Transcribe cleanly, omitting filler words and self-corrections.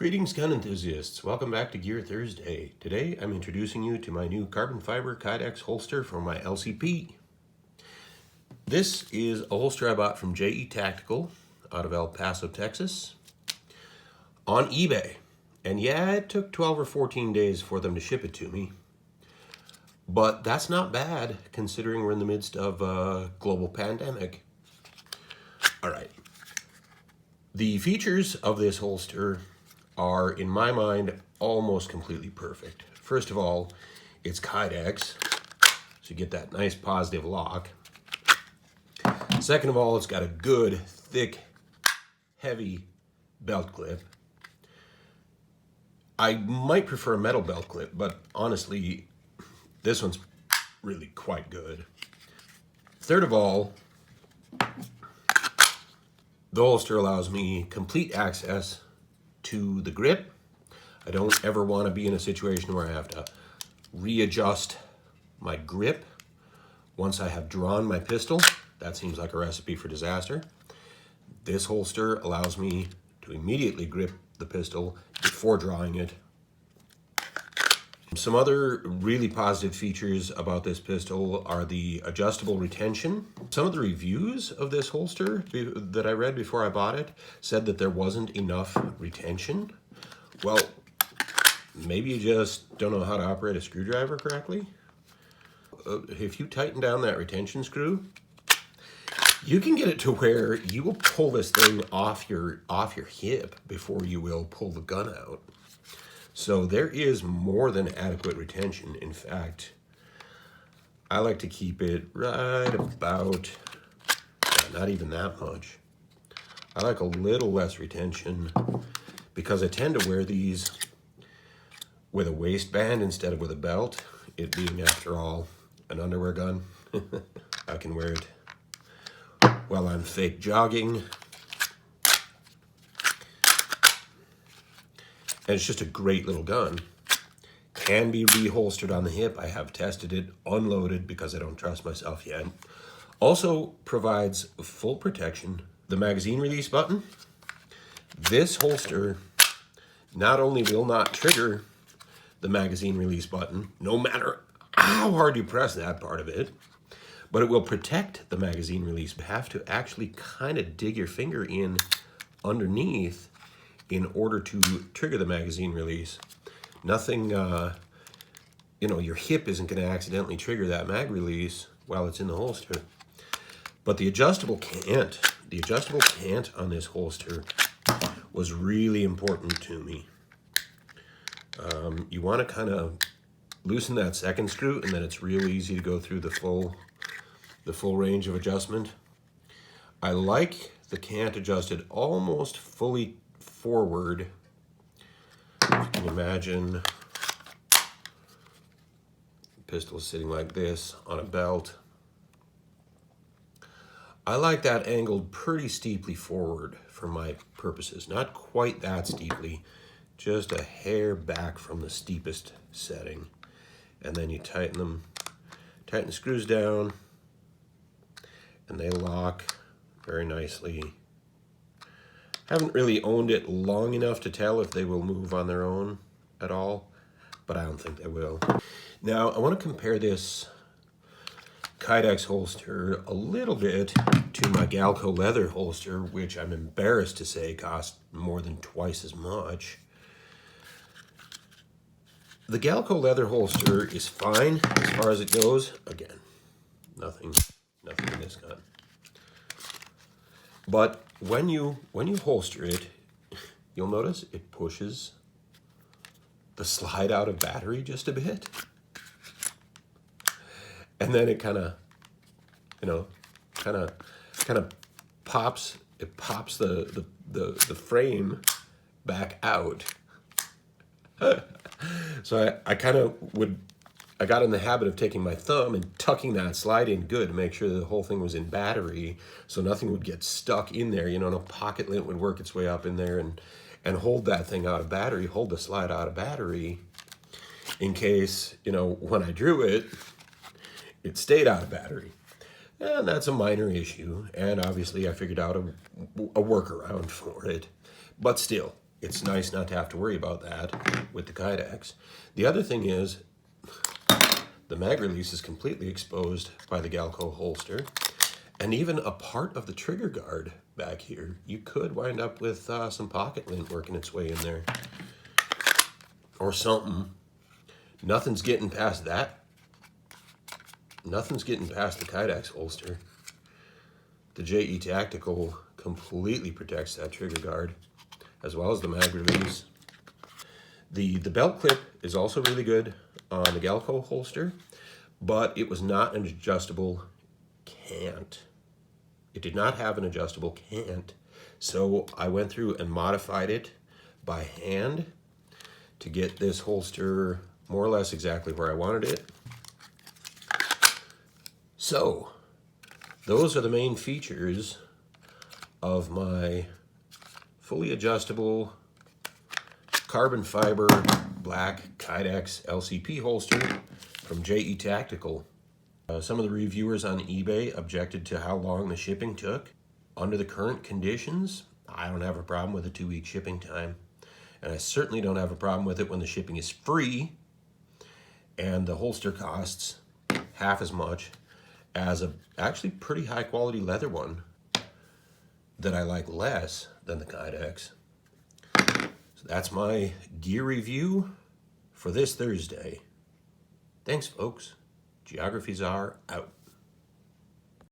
Greetings, gun enthusiasts. Welcome back to Gear Thursday. Today I'm introducing you to my new carbon fiber Kydex holster for my LCP. This is a holster I bought from JE Tactical out of El Paso, Texas on eBay. And yeah, it took 12 or 14 days for them to ship it to me. But that's not bad considering we're in the midst of a global pandemic. All right. The features of this holster are, in my mind, almost completely perfect. First of all, it's Kydex, so you get that nice positive lock. Second of all, it's got a good, thick, heavy belt clip. I might prefer a metal belt clip, but honestly, this one's really quite good. Third of all, the holster allows me complete access to the grip. I don't ever want to be in a situation where I have to readjust my grip once I have drawn my pistol. That seems like a recipe for disaster. This holster allows me to immediately grip the pistol before drawing it. Some other really positive features about this pistol are the adjustable retention. Some of the reviews of this holster that I read before I bought it said that there wasn't enough retention. Well, maybe you just don't know how to operate a screwdriver correctly. If you tighten down that retention screw, you can get it to where you will pull this thing off your hip before you will pull the gun out. So there is more than adequate retention. In fact, I like to keep it right about, not even that much. I like a little less retention because I tend to wear these with a waistband instead of with a belt. It being, after all, an underwear gun. I can wear it while I'm fake jogging. And it's just a great little gun. Can be reholstered on the hip. I have tested it, unloaded because I don't trust myself yet. Also provides full protection. The magazine release button. This holster not only will not trigger the magazine release button, no matter how hard you press that part of it, but it will protect the magazine release. You have to actually kind of dig your finger in underneath in order to trigger the magazine release. Nothing, your hip isn't going to accidentally trigger that mag release while it's in the holster. But the adjustable cant on this holster was really important to me. You want to kind of loosen that second screw, and then it's real easy to go through the full range of adjustment. I like the cant adjusted almost fully forward. If you can imagine, the pistol is sitting like this on a belt. I like that angled pretty steeply forward for my purposes. Not quite that steeply, just a hair back from the steepest setting. And then you tighten the screws down, and they lock very nicely. Haven't really owned it long enough to tell if they will move on their own at all, but I don't think they will. Now, I want to compare this Kydex holster a little bit to my Galco Leather Holster, which I'm embarrassed to say cost more than twice as much. The Galco Leather Holster is fine as far as it goes. Again, nothing in this gun. But when you holster it, you'll notice it pushes the slide out of battery just a bit. And then it kind of pops the frame back out. So I got in the habit of taking my thumb and tucking that slide in good to make sure the whole thing was in battery, so nothing would get stuck in there. No pocket lint would work its way up in there and hold that thing out of battery, hold the slide out of battery, in case, when I drew it, it stayed out of battery. And that's a minor issue, and obviously I figured out a workaround for it. But still, it's nice not to have to worry about that with the Kydex. The other thing is the mag release is completely exposed by the Galco holster, and even a part of the trigger guard back here, you could wind up with some pocket lint working its way in there or something. Nothing's getting past that. Nothing's getting past the Kydex holster. The JE Tactical completely protects that trigger guard, as well as the mag release. The belt clip is also really good on the Galco holster, but it was not an adjustable cant. It did not have an adjustable cant, so I went through and modified it by hand to get this holster more or less exactly where I wanted it. So, those are the main features of my fully adjustable carbon fiber black Kydex LCP holster from JE Tactical. Some of the reviewers on eBay objected to how long the shipping took. Under the current conditions, I don't have a problem with a 2-week shipping time. And I certainly don't have a problem with it when the shipping is free and the holster costs half as much as a actually pretty high quality leather one that I like less than the Kydex. So that's my gear review for this Thursday. Thanks, folks. Geographies are out.